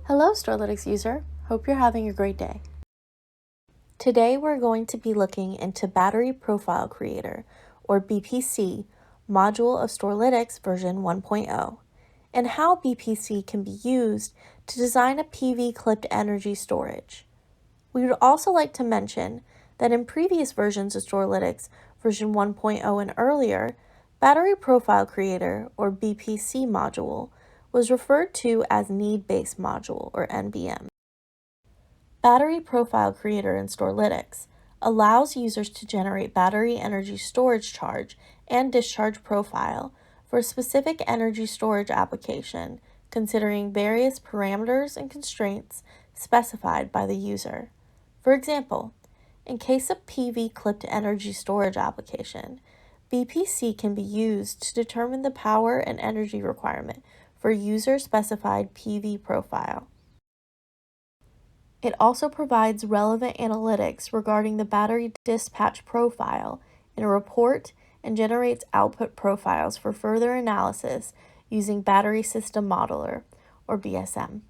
Hello, Storlytics user. Hope you're having a great day. Today we're going to be looking into Battery Profile Creator, or BPC, module of Storlytics version 1.0, and how BPC can be used to design a PV clipped energy storage. We would also like to mention that in previous versions of Storlytics version 1.0 and earlier, Battery Profile Creator, or BPC module, was referred to as Need-Based Module, or NBM. Battery Profile Creator in Storlytics allows users to generate battery energy storage charge and discharge profile for a specific energy storage application, considering various parameters and constraints specified by the user. For example, in case of PV clipped energy storage application, BPC can be used to determine the power and energy requirement for user-specified PV profile. It also provides relevant analytics regarding the battery dispatch profile in a report and generates output profiles for further analysis using Battery System Modeler, or BSM.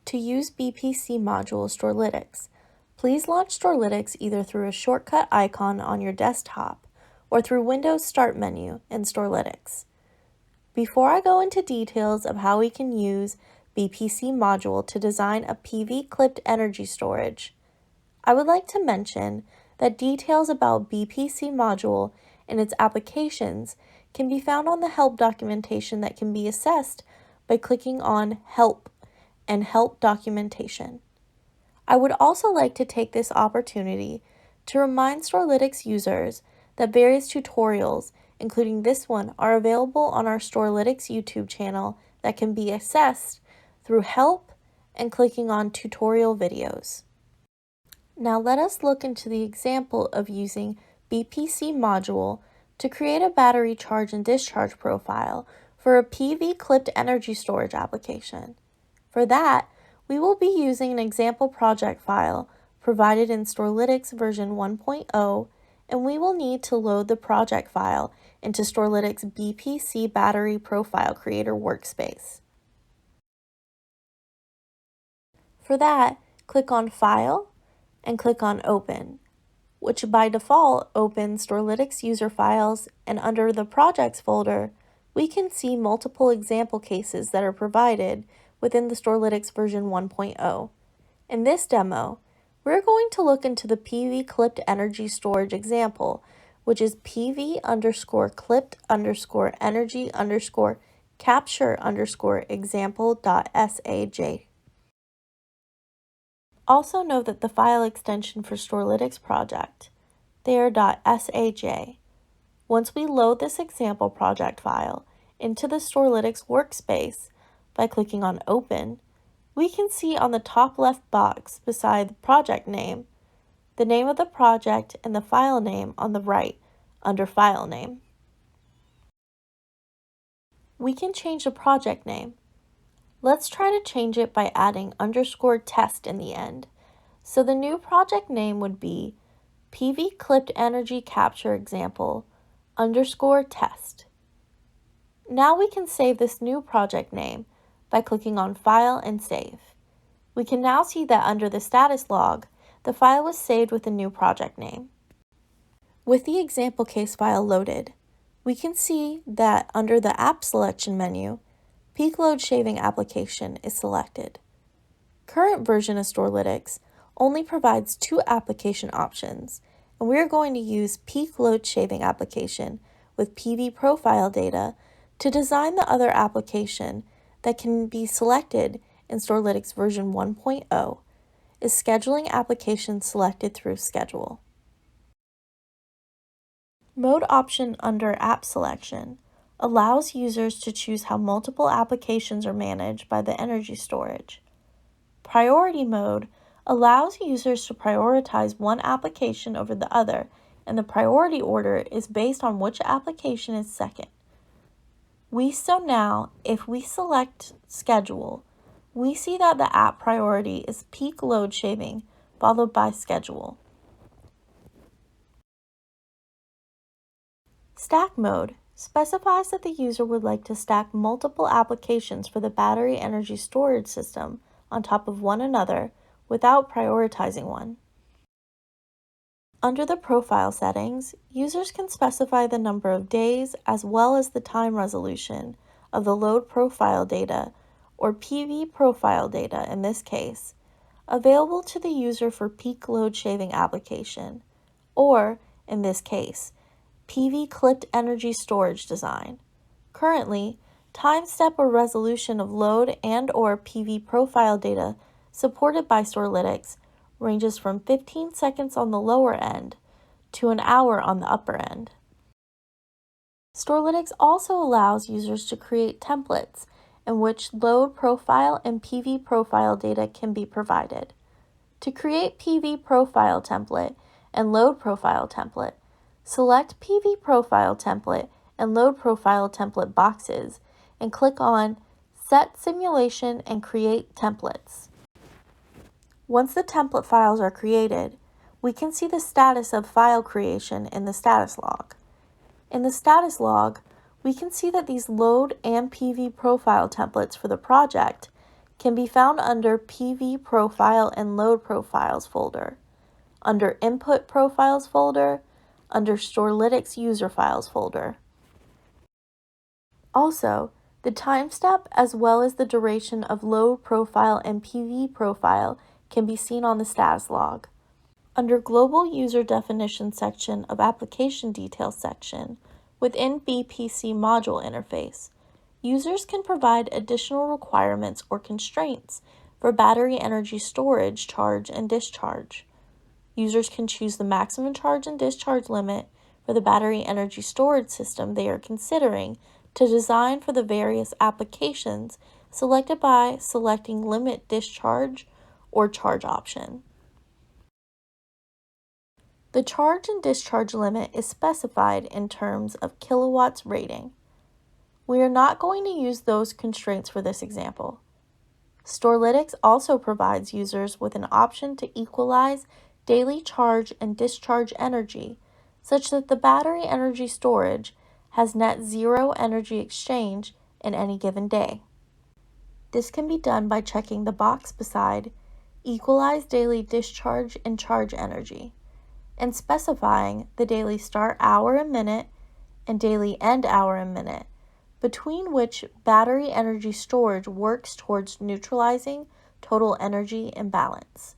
To use BPC module Storlytics, please launch Storlytics either through a shortcut icon on your desktop or through Windows Start menu in Storlytics. Before I go into details of how we can use BPC module to design a PV clipped energy storage, I would like to mention that details about BPC module and its applications can be found on the help documentation that can be accessed by clicking on Help and Help Documentation. I would also like to take this opportunity to remind Storlytics users that various tutorials, including this one, are available on our Storlytics YouTube channel that can be accessed through Help and clicking on Tutorial Videos. Now let us look into the example of using BPC module to create a battery charge and discharge profile for a PV clipped energy storage application. For that, we will be using an example project file provided in Storlytics version 1.0, and we will need to load the project file into Storlytics BPC Battery Profile Creator workspace. For that, click on File and click on Open, which by default opens Storlytics user files, and under the Projects folder, we can see multiple example cases that are provided within the Storlytics version 1.0. In this demo, we're going to look into the PV clipped energy storage example, which is PV_clipped_energy_capture_example.saj. Also note that the file extension for Storlytics project, there.saj. Once we load this example project file into the Storlytics workspace by clicking on Open, we can see on the top left box beside the project name, the name of the project and the file name on the right under File Name. We can change the project name. Let's try to change it by adding _test in the end. So the new project name would be PV Clipped Energy Capture Example _test. Now we can save this new project name by clicking on File and Save. We can now see that under the status log, the file was saved with the new project name. With the example case file loaded, we can see that under the App Selection menu, Peak Load Shaving Application is selected. Current version of Storlytics only provides two application options, and we are going to use Peak Load Shaving Application with PV profile data to design the other application that can be selected in Storlytics version 1.0 is Scheduling Application selected through Schedule. Mode option under App Selection allows users to choose how multiple applications are managed by the energy storage. Priority mode allows users to prioritize one application over the other, and the priority order is based on which application is second. Now, if we select Schedule, we see that the app priority is Peak Load Shaving, followed by Schedule. Stack mode specifies that the user would like to stack multiple applications for the battery energy storage system on top of one another without prioritizing one. Under the profile settings, users can specify the number of days as well as the time resolution of the load profile data, or PV profile data in this case, available to the user for peak load shaving application, or, in this case, PV clipped energy storage design. Currently, time step or resolution of load and/or PV profile data supported by Storlytics ranges from 15 seconds on the lower end to an hour on the upper end. Storlytics also allows users to create templates in which load profile and PV profile data can be provided. To create PV profile template and load profile template, select PV profile template and load profile template boxes and click on Set Simulation and Create Templates. Once the template files are created, we can see the status of file creation in the status log. In the status log, we can see that these load and PV profile templates for the project can be found under PV Profile and Load Profiles folder, under Input Profiles folder, under Storlytics User Files folder. Also, the time step as well as the duration of load profile and PV profile can be seen on the status log. Under Global User Definition section of Application Details section, within BPC module interface, users can provide additional requirements or constraints for battery energy storage, charge, and discharge. Users can choose the maximum charge and discharge limit for the battery energy storage system they are considering to design for the various applications selected by selecting Limit Discharge or Charge option. The charge and discharge limit is specified in terms of kilowatts rating. We are not going to use those constraints for this example. Storlytics also provides users with an option to equalize daily charge and discharge energy such that the battery energy storage has net zero energy exchange in any given day. This can be done by checking the box beside Equalize daily discharge and charge energy and specifying the daily start hour and minute and daily end hour and minute between which battery energy storage works towards neutralizing total energy imbalance.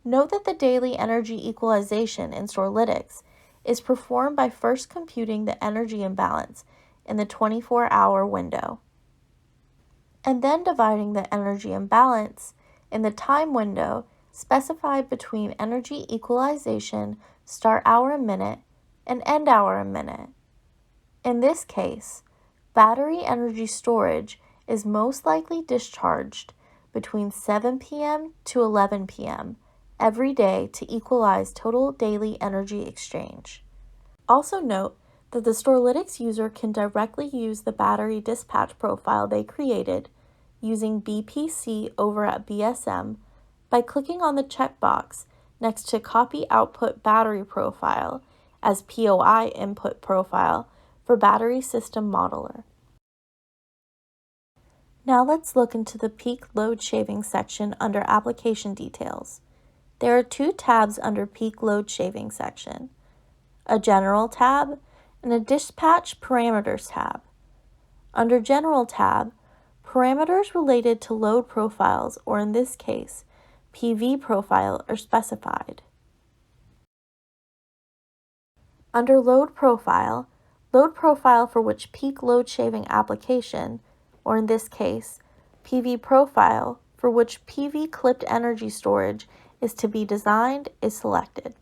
Note that the daily energy equalization in Storlytics is performed by first computing the energy imbalance in the 24-hour window, and then dividing the energy imbalance in the time window specified between energy equalization start hour and minute and end hour and minute. In this case, battery energy storage is most likely discharged between 7 p.m. to 11 p.m. every day to equalize total daily energy exchange. Also note that the Storlytics user can directly use the battery dispatch profile they created using BPC over at BSM by clicking on the checkbox next to Copy Output Battery Profile as POI Input Profile for Battery System Modeler. Now let's look into the peak load shaving section under Application Details. There are two tabs under Peak Load Shaving section, a General tab and a Dispatch Parameters tab. Under General tab, parameters related to load profiles, or in this case, PV profile, are specified. Under Load Profile for which peak load shaving application, or in this case, PV profile for which PV clipped energy storage is to be designed, is selected.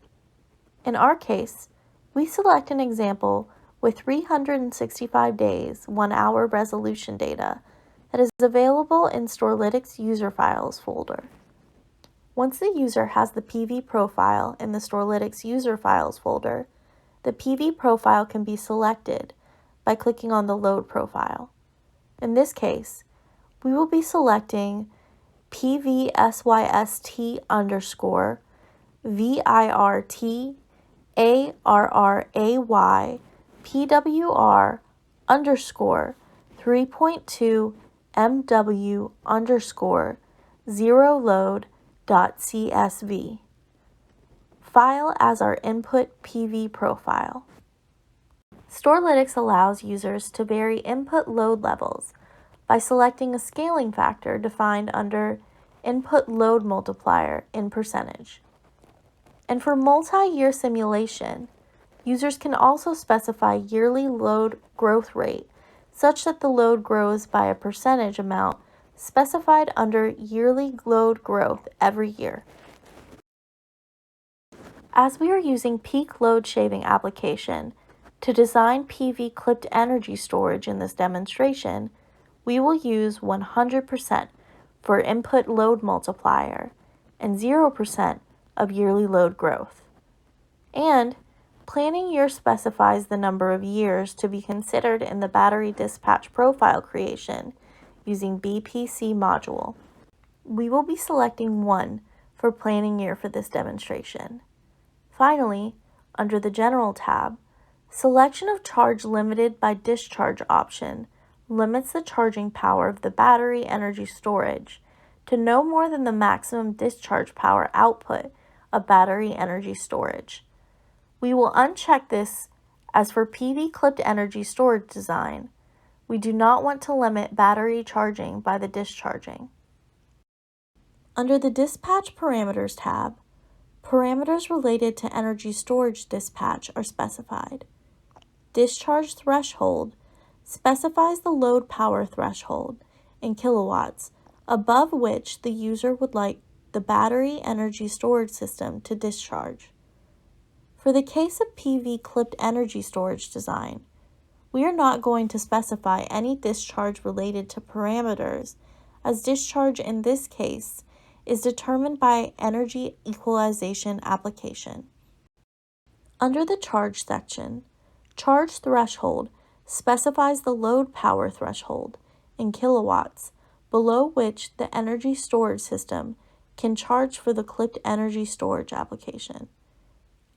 In our case, we select an example with 365 days, 1 hour resolution data that is available in Storlytics User Files folder. Once the user has the PV profile in the Storlytics User Files folder, the PV profile can be selected by clicking on the load profile. In this case, we will be selecting PVSYST underscore VIRT ARRAY PWR underscore 3.2 MW underscore zeroload.csv. File as our input PV profile. Storlytics allows users to vary input load levels by selecting a scaling factor defined under input load multiplier in percentage. And for multi-year simulation, users can also specify yearly load growth rate such that the load grows by a percentage amount specified under yearly load growth every year. As we are using peak load shaving application to design PV clipped energy storage in this demonstration, we will use 100% for input load multiplier and 0% of yearly load growth. And planning year specifies the number of years to be considered in the battery dispatch profile creation using BPC module. We will be selecting 1 for planning year for this demonstration. Finally, under the General tab, selection of charge limited by discharge option limits the charging power of the battery energy storage to no more than the maximum discharge power output of battery energy storage. We will uncheck this as for PV clipped energy storage design. We do not want to limit battery charging by the discharging. Under the Dispatch Parameters tab, parameters related to energy storage dispatch are specified. Discharge threshold specifies the load power threshold in kilowatts above which the user would like the battery energy storage system to discharge. For the case of PV clipped energy storage design, we are not going to specify any discharge related to parameters, as discharge in this case is determined by energy equalization application. Under the charge section, charge threshold specifies the load power threshold in kilowatts below which the energy storage system can charge for the clipped energy storage application.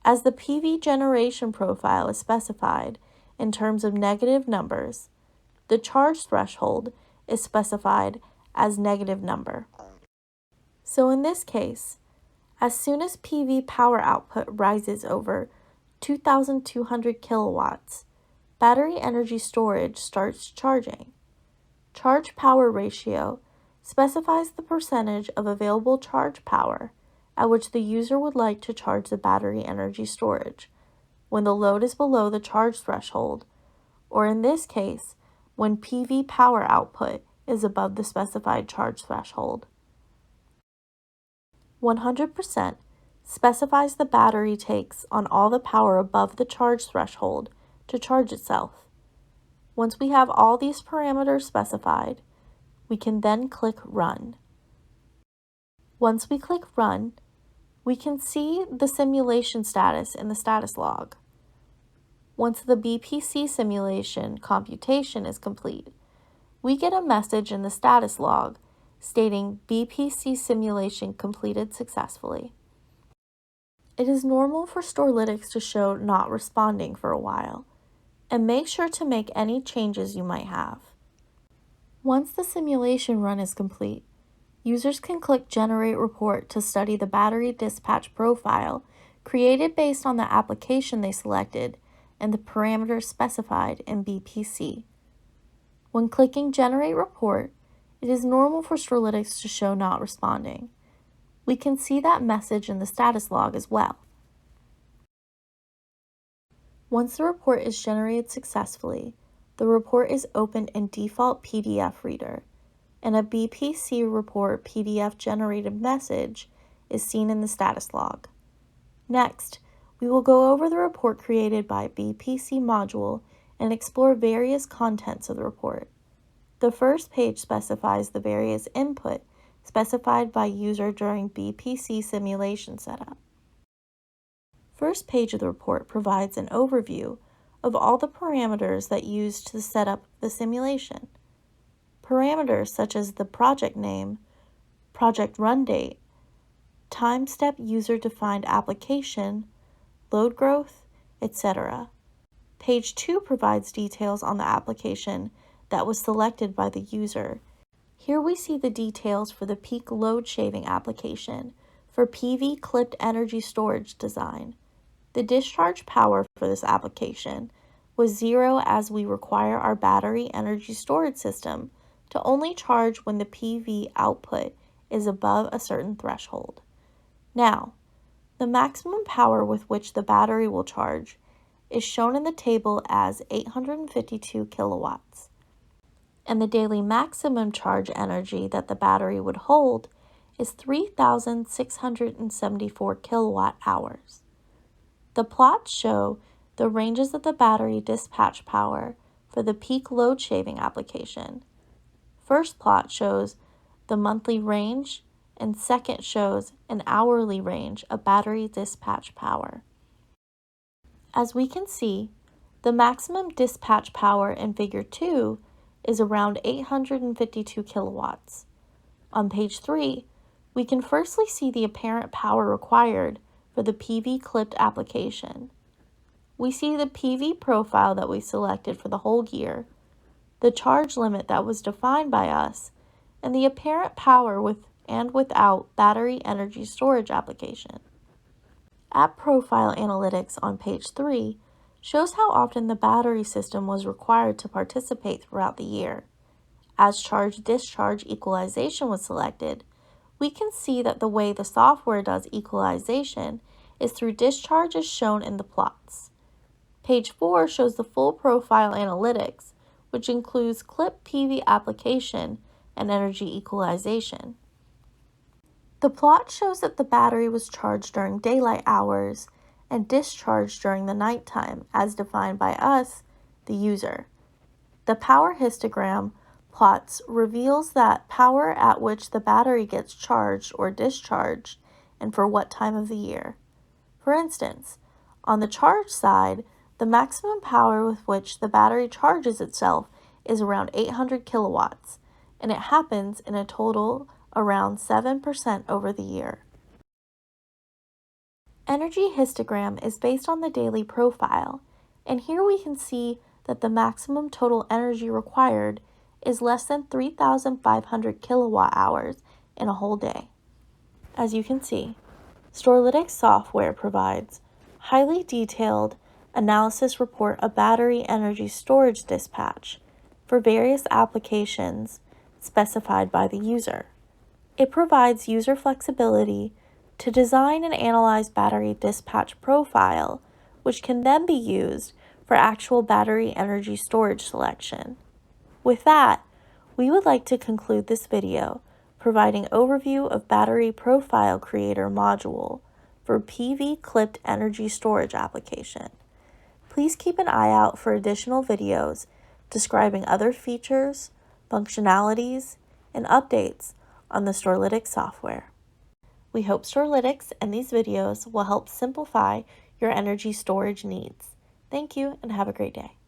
As the PV generation profile is specified in terms of negative numbers, the charge threshold is specified as negative number. So in this case, as soon as PV power output rises over 2,200 kilowatts, battery energy storage starts charging. Charge power ratio specifies the percentage of available charge power at which the user would like to charge the battery energy storage when the load is below the charge threshold, or in this case, when PV power output is above the specified charge threshold. 100% specifies the battery takes on all the power above the charge threshold to charge itself. Once we have all these parameters specified, we can then click Run. Once we click Run, we can see the simulation status in the status log. Once the BPC simulation computation is complete, we get a message in the status log stating BPC simulation completed successfully. It is normal for Storlytics to show not responding for a while, and make sure to make any changes you might have. Once the simulation run is complete, users can click Generate Report to study the battery dispatch profile created based on the application they selected and the parameters specified in BPC. When clicking Generate Report, it is normal for Storlytics to show not responding. We can see that message in the status log as well. Once the report is generated successfully, the report is opened in default PDF reader, and a BPC report PDF generated message is seen in the status log. Next, we will go over the report created by BPC module and explore various contents of the report. The first page specifies the various input specified by user during BPC simulation setup. First page of the report provides an overview of all the parameters that used to set up the simulation. Parameters such as the project name, project run date, time step user-defined application, load growth, etc. Page 2 provides details on the application that was selected by the user Here we see the details for the peak load shaving application for PV clipped energy storage design. The discharge power for this application was 0 as we require our battery energy storage system to only charge when the PV output is above a certain threshold. Now, the maximum power with which the battery will charge is shown in the table as 852 kilowatts, and the daily maximum charge energy that the battery would hold is 3,674 kilowatt hours. The plots show the ranges of the battery dispatch power for the peak load shaving application. First plot shows the monthly range, and second shows an hourly range of battery dispatch power. As we can see, the maximum dispatch power in Figure 2 is around 852 kilowatts. On page 3, we can firstly see the apparent power required for the PV clipped application. We see the PV profile that we selected for the whole year, the charge limit that was defined by us, and the apparent power with and without battery energy storage application. App Profile Analytics on page 3 shows how often the battery system was required to participate throughout the year. As charge-discharge equalization was selected, we can see that the way the software does equalization is through discharge as shown in the plots. Page 4 shows the full profile analytics, which includes clip PV application and energy equalization. The plot shows that the battery was charged during daylight hours and discharged during the nighttime as defined by us, the user. The power histogram plots reveals that power at which the battery gets charged or discharged and for what time of the year. For instance, on the charge side, the maximum power with which the battery charges itself is around 800 kilowatts, and it happens in a total around 7% over the year. Energy histogram is based on the daily profile, and here we can see that the maximum total energy required is less than 3,500 kilowatt hours in a whole day. As you can see, Storlytics software provides highly detailed analysis report of battery energy storage dispatch for various applications specified by the user. It provides user flexibility to design and analyze battery dispatch profile, which can then be used for actual battery energy storage selection. With that, we would like to conclude this video providing overview of Battery Profile Creator module for PV clipped energy storage application. Please keep an eye out for additional videos describing other features, functionalities, and updates on the Storlytics software. We hope Storlytics and these videos will help simplify your energy storage needs. Thank you and have a great day.